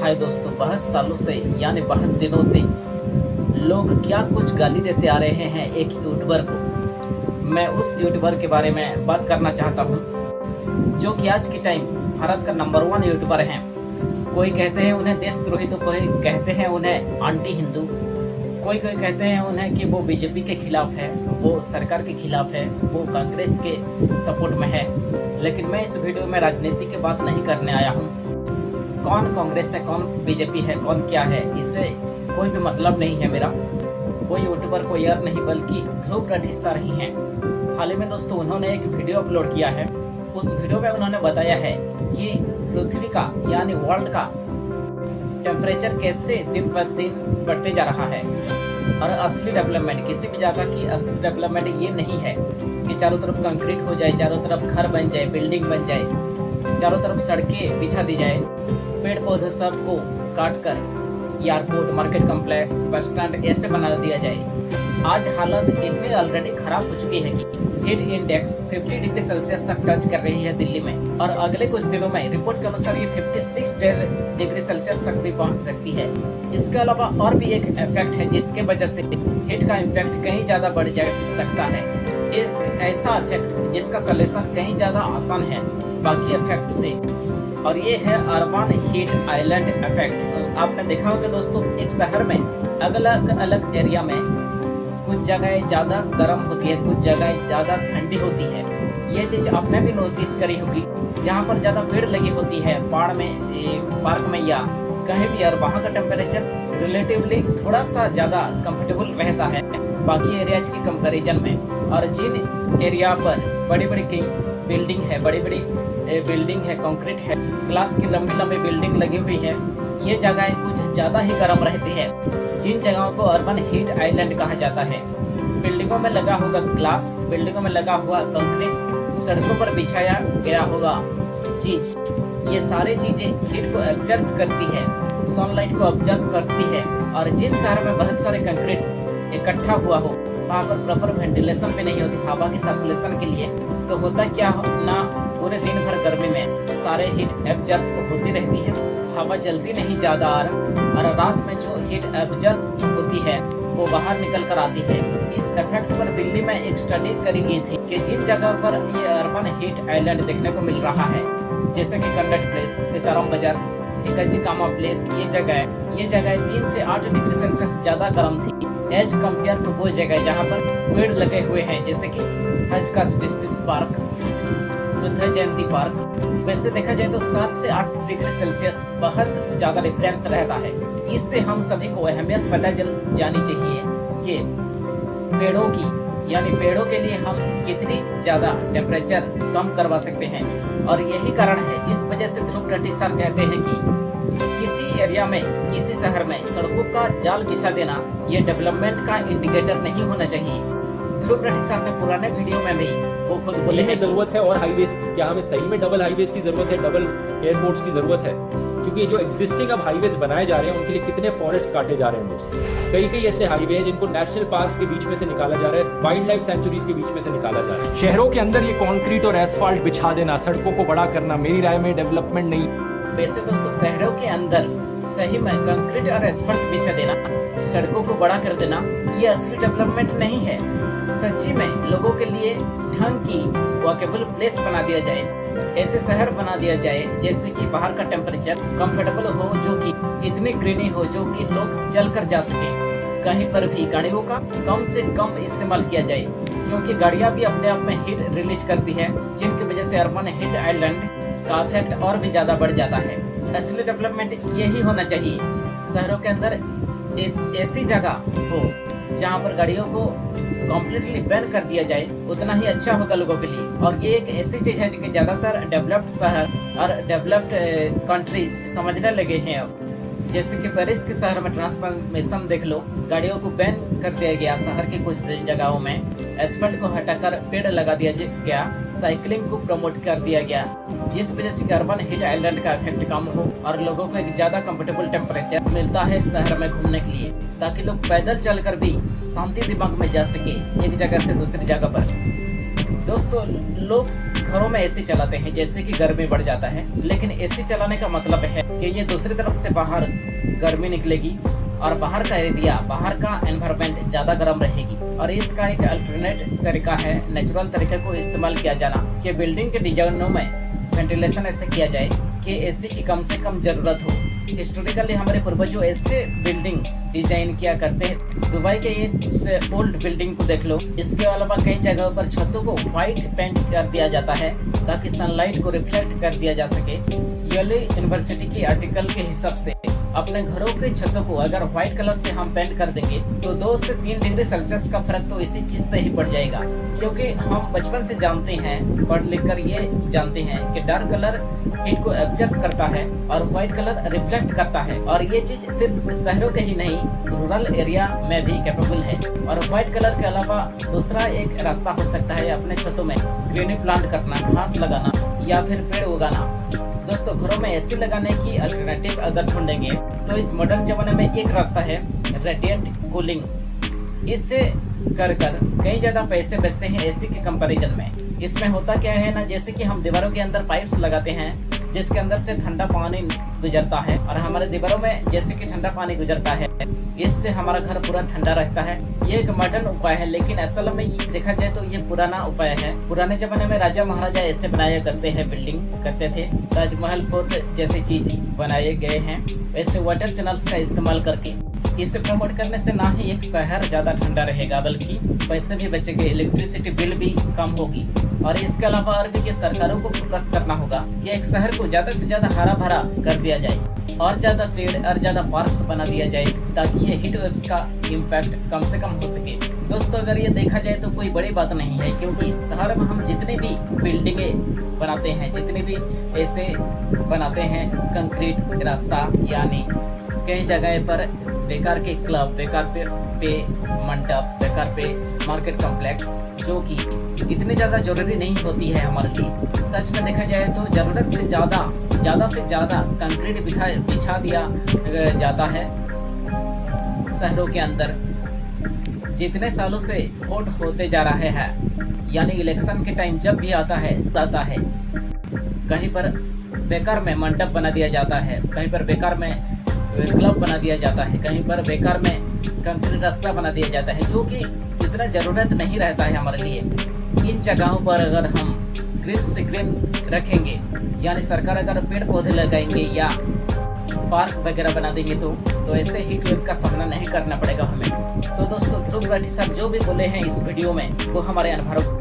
हाय दोस्तों, बहुत सालों से यानी बहुत दिनों से लोग क्या कुछ गाली देते आ रहे हैं एक यूट्यूबर को। मैं उस यूट्यूबर के बारे में बात करना चाहता हूं जो कि आज के टाइम भारत का नंबर 1 यूट्यूबर हैं। कोई कहते हैं उन्हें देशद्रोही, तो कोई कहते हैं उन्हें एंटी हिंदू, कोई कहते हैं उन्हें कि वो बीजेपी के खिलाफ है, वो सरकार के खिलाफ है, वो कांग्रेस के सपोर्ट में है। लेकिन मैं इस वीडियो में राजनीति की बात नहीं करने आया हूँ। कौन कांग्रेस है, कौन बीजेपी है, कौन क्या है, इससे कोई भी मतलब नहीं है मेरा। वो यूट्यूबर कोई और नहीं बल्कि ध्रुव राठी सर ही हैं। हाल ही में दोस्तों उन्होंने एक वीडियो अपलोड किया है। उस वीडियो में उन्होंने बताया है कि पृथ्वी का यानी वर्ल्ड का टेम्परेचर कैसे दिन पर दिन बढ़ते जा रहा है। और असली डेवलपमेंट, किसी भी जगह की असली डेवलपमेंट ये नहीं है कि चारों तरफ कंक्रीट हो जाए, चारों तरफ घर बन जाए, बिल्डिंग बन जाए, चारों तरफ सड़कें बिछा दी जाए, पेड़ पौधे सबको काट कर airport, market complex, bus stand ऐसे बना दिया जाए। आज हालत इतनी ऑलरेडी खराब हो चुकी है कि हीट इंडेक्स 50 डिग्री सेल्सियस तक टच कर रही है दिल्ली में, और अगले कुछ दिनों में रिपोर्ट के अनुसार ये 56 डिग्री सेल्सियस तक भी पहुंच सकती है। इसके अलावा और भी एक इफेक्ट है जिसके वजह से हीट का इम्पैक्ट कहीं ज़्यादा बढ़ जा सकता है। एक ऐसा इफेक्ट जिसका सॉल्यूशन कहीं ज़्यादा आसान है बाकी इफेक्ट से, और ये है अर्बन हीट आइलैंड इफेक्ट। आपने देखा होगा दोस्तों, एक शहर में अलग अलग एरिया में कुछ जगह ज़्यादा गर्म होती है, कुछ जगह ज़्यादा ठंडी होती है। ये चीज़ आपने भी नोटिस करी होगी। जहाँ पर ज़्यादा पेड़ लगी होती है, पहाड़ में, पार्क में या कहीं भी, और वहाँ का टेम्परेचर रिलेटिवली थोड़ा सा ज़्यादा कंफर्टेबल रहता है बाकी एरियाज की कंपैरिजन में। और जिन एरिया पर बड़ी बड़ी बिल्डिंग है, बड़ी बड़ी बिल्डिंग है, कंक्रीट है, ग्लास की लंबी लंबी बिल्डिंग लगी हुई है, ये जगह कुछ ज़्यादा ही गर्म रहती है। जिन जगहों को अर्बन हीट आइलैंड कहा जाता है, बिल्डिंगों में लगा होगा ग्लास, बिल्डिंगों में लगा हुआ कंक्रीट, सड़कों पर बिछाया गया होगा चीज, ये सारी चीजें हीट को ऑब्जर्व करती है, सनलाइट को ऑब्जर्व करती है। और जिन शहर में बहुत सारे कंक्रीट इकट्ठा हुआ हो, वहाँ पर प्रॉपर वेंटिलेशन भी नहीं होती हवा की सर्कुलेशन के लिए, तो होता क्या ना, पूरे दिन भर गर्मी में सारे हीट एब्जॉर्ब होती रहती है, हवा चलती नहीं ज़्यादा, और रात में जो हीट एब्जॉर्ब होती है वो बाहर निकल कर आती है। इस इफेक्ट पर दिल्ली में एक स्टडी करी गई थी कि जिन जगह पर ये अर्बन हीट आइलैंड देखने को मिल रहा है, जैसे कि कन्नट प्लेस, सीताराम बाजार, भिकाजी कामा प्लेस, ये जगह 3 से 8 डिग्री सेल्सियस ज़्यादा गर्म थी एज कम्पेयर टू वो जगह जहाँ पर पेड़ लगे हुए हैं, जैसे कि हज का district park, Buddha Jayanti park. वैसे देखा जाए तो 7 से 8 डिग्री सेल्सियस बहुत ज़्यादा डिफरेंस रहता है। इससे हम सभी को अहमियत पता चल जानी चाहिए कि पेड़ों की, यानी पेड़ों के लिए हम कितनी ज़्यादा टेम्परेचर कम करवा सकते हैं। और यही कारण है जिस वजह से ध्रुव राठी सर कहते हैं कि किसी एरिया में, किसी शहर में सड़कों का जाल बिछा देना ये डेवलपमेंट का इंडिकेटर नहीं होना चाहिए। ध्रुव राठी सर ने पुराने वीडियो में भी वो खुद बोले हैं जरूरत है। और हाईवेज की, क्या हमें सही में डबल हाईवेज की जरूरत है, डबल एयरपोर्ट्स की जरूरत है? क्योंकि जो एग्जिस्टिंग अब हाईवेज बनाए जा रहे हैं उनके लिए कितने फॉरेस्ट काटे जा रहे हैं दोस्तों। कई ऐसे हाईवे हैं जिनको नेशनल पार्क्स के बीच में से निकाला जा रहा है, वाइल्ड लाइफ सेंचुरीज के बीच में से निकाला जा रहा है। शहरों के अंदर ये कंक्रीट और एसफाल्ट बिछा देना, सड़कों को बड़ा करना, मेरी राय में डेवलपमेंट नहीं। वैसे दोस्तों शहरों के अंदर सही में कंक्रीट और एस्फल्ट बिछा देना, सड़कों को बड़ा कर देना, ये असली डेवलपमेंट नहीं है। सच्ची में लोगों के लिए ढंग की वॉकेबल प्लेस बना दिया जाए, ऐसे शहर बना दिया जाए जैसे कि बाहर का टेम्परेचर कंफर्टेबल हो, जो कि इतनी ग्रीनी हो जो कि लोग चल कर जा सके। कहीं पर भी गाड़ियों का कम से कम इस्तेमाल किया जाए, क्योंकि गाड़ियां भी अपने आप में हीट रिलीज करती है, जिनकी वजह से अर्बन हीट आइलैंड का इफेक्ट और भी ज़्यादा बढ़ जाता है। असली डेवलपमेंट यही होना चाहिए, शहरों के अंदर ऐसी जगह हो जहाँ पर गाड़ियों को कम्प्लीटली बैन कर दिया जाए, उतना ही अच्छा होगा लोगों के लिए। और ये एक ऐसी चीज़ है कि ज़्यादातर डेवलप्ड शहर और डेवलप्ड कंट्रीज समझने लगे हैं अब। जैसे कि पेरिस के शहर में ट्रांसफॉर्मेशन देख लो, गाड़ियों को बैन कर दिया गया शहर की कुछ जगहों में, एस्फल्ट को हटाकर पेड़ लगा दिया गया, साइकिलिंग को प्रमोट कर दिया गया, जिस वजह से अर्बन हीट आइलैंड का इफेक्ट कम हो और लोगों को एक ज़्यादा कंफर्टेबल टेम्परेचर मिलता है शहर में घूमने के लिए, ताकि लोग पैदल चलकर भी शांति दिमाग में जा सके एक जगह से दूसरी जगह पर। दोस्तों लोग घरों में एसी चलाते हैं जैसे कि गर्मी बढ़ जाता है, लेकिन एसी चलाने का मतलब है कि ये दूसरी तरफ से बाहर गर्मी निकलेगी और बाहर का एरिया, बाहर का एनवायरनमेंट ज़्यादा गर्म रहेगी। और इसका एक अल्टरनेट तरीका है, नेचुरल तरीके को इस्तेमाल किया जाना कि बिल्डिंग के डिजाइनों में वेंटिलेशन ऐसे किया जाए कि एसी की कम से कम ज़रूरत हो। हिस्टोरिकली हमारे पूर्वजों ऐसे बिल्डिंग डिजाइन किया करते हैं। दुबई के ये ओल्ड बिल्डिंग को देख लो। इसके अलावा कई जगहों पर छतों को व्हाइट पेंट कर दिया जाता है ताकि सनलाइट को रिफ्लेक्ट कर दिया जा सके। येली यूनिवर्सिटी के आर्टिकल के हिसाब से अपने घरों के छतों को अगर व्हाइट कलर से हम पेंट कर देंगे तो 2 से 3 डिग्री सेल्सियस का फर्क तो इसी चीज से ही पड़ जाएगा, क्योंकि हम बचपन से जानते हैं, पढ़ लिख कर ये जानते हैं कि डार्क कलर हीट को एब्जॉर्ब करता है और व्हाइट कलर रिफ्लेक्ट करता है। और ये चीज सिर्फ शहरों के ही नहीं, रूरल एरिया में भी कैपेबल है। और व्हाइट कलर के अलावा दूसरा एक रास्ता हो सकता है अपने छतों में ग्रीनरी प्लांट करना, घास लगाना या फिर पेड़ उगाना। दोस्तों, घरों में एसी लगाने की अल्टरनेटिव अगर ढूंढेंगे तो इस मॉडर्न जमाने में एक रास्ता है रेडिएंट कूलिंग। इससे कर कई ज़्यादा पैसे बचते हैं एसी के कंपैरिजन में। इसमें होता क्या है ना, जैसे कि हम दीवारों के अंदर पाइप्स लगाते हैं जिसके अंदर से ठंडा पानी गुजरता है और हमारे दीवारों में जैसे कि ठंडा पानी गुजरता है, इससे हमारा घर पूरा ठंडा रहता है। ये एक मॉडर्न उपाय है, लेकिन असल में देखा जाए तो ये पुराना उपाय है। पुराने जमाने में राजा महाराजा ऐसे बनाया करते हैं, बिल्डिंग करते थे, ताजमहल फोर्ट जैसी चीज बनाए गए हैं। ऐसे वाटर चैनल्स का इस्तेमाल करके इसे प्रमोट करने से ना ही एक शहर ज्यादा ठंडा रहेगा बल्कि पैसे भी बचेंगे, इलेक्ट्रिसिटी बिल भी कम होगी। और इसके अलावा और भी सरकारों को फोकस करना होगा कि एक शहर को ज्यादा से ज्यादा हरा भरा कर दिया जाए और ज्यादा पेड़ और ज्यादा पार्क्स बना दिया जाए ताकि ये हीट वेव्स का इम्पैक्ट कम से कम हो सके। दोस्तों, अगर ये देखा जाए तो कोई बड़ी बात नहीं है, क्योंकि इस शहर में हम जितनी भी बिल्डिंगें बनाते हैं, जितनी भी ऐसे बनाते हैं कंक्रीट रास्ता, यानी कई जगह पर बेकार के क्लब, बेकार पे मंडप, बेकार पे मार्केट कॉम्प्लेक्स, जो कि इतनी ज़्यादा जरूरी नहीं होती है हमारे लिए। सच में देखा जाए तो ज़रूरत से ज़्यादा कंक्रीट बिछा दिया जाता है शहरों के अंदर। जितने सालों से वोट होते जा रहे हैं, यानी इलेक्शन के टाइम जब भी आता है कहीं पर बेकार में मंडप बना दिया जाता है, कहीं पर बेकार में क्लब बना दिया जाता है, कहीं पर बेकार में कंक्रीट रास्ता बना दिया जाता है, जो कि इतना ज़रूरत नहीं रहता है हमारे लिए। इन जगहों पर अगर हम ग्रीन से ग्रीन रखेंगे, यानी सरकार अगर पेड़ पौधे लगाएंगे या पार्क वगैरह बना देंगे तो ऐसे हीट वेव का सामना नहीं करना पड़ेगा हमें। तो दोस्तों, ध्रुव राठी सर जो भी बोले हैं इस वीडियो में वो हमारे अनुभव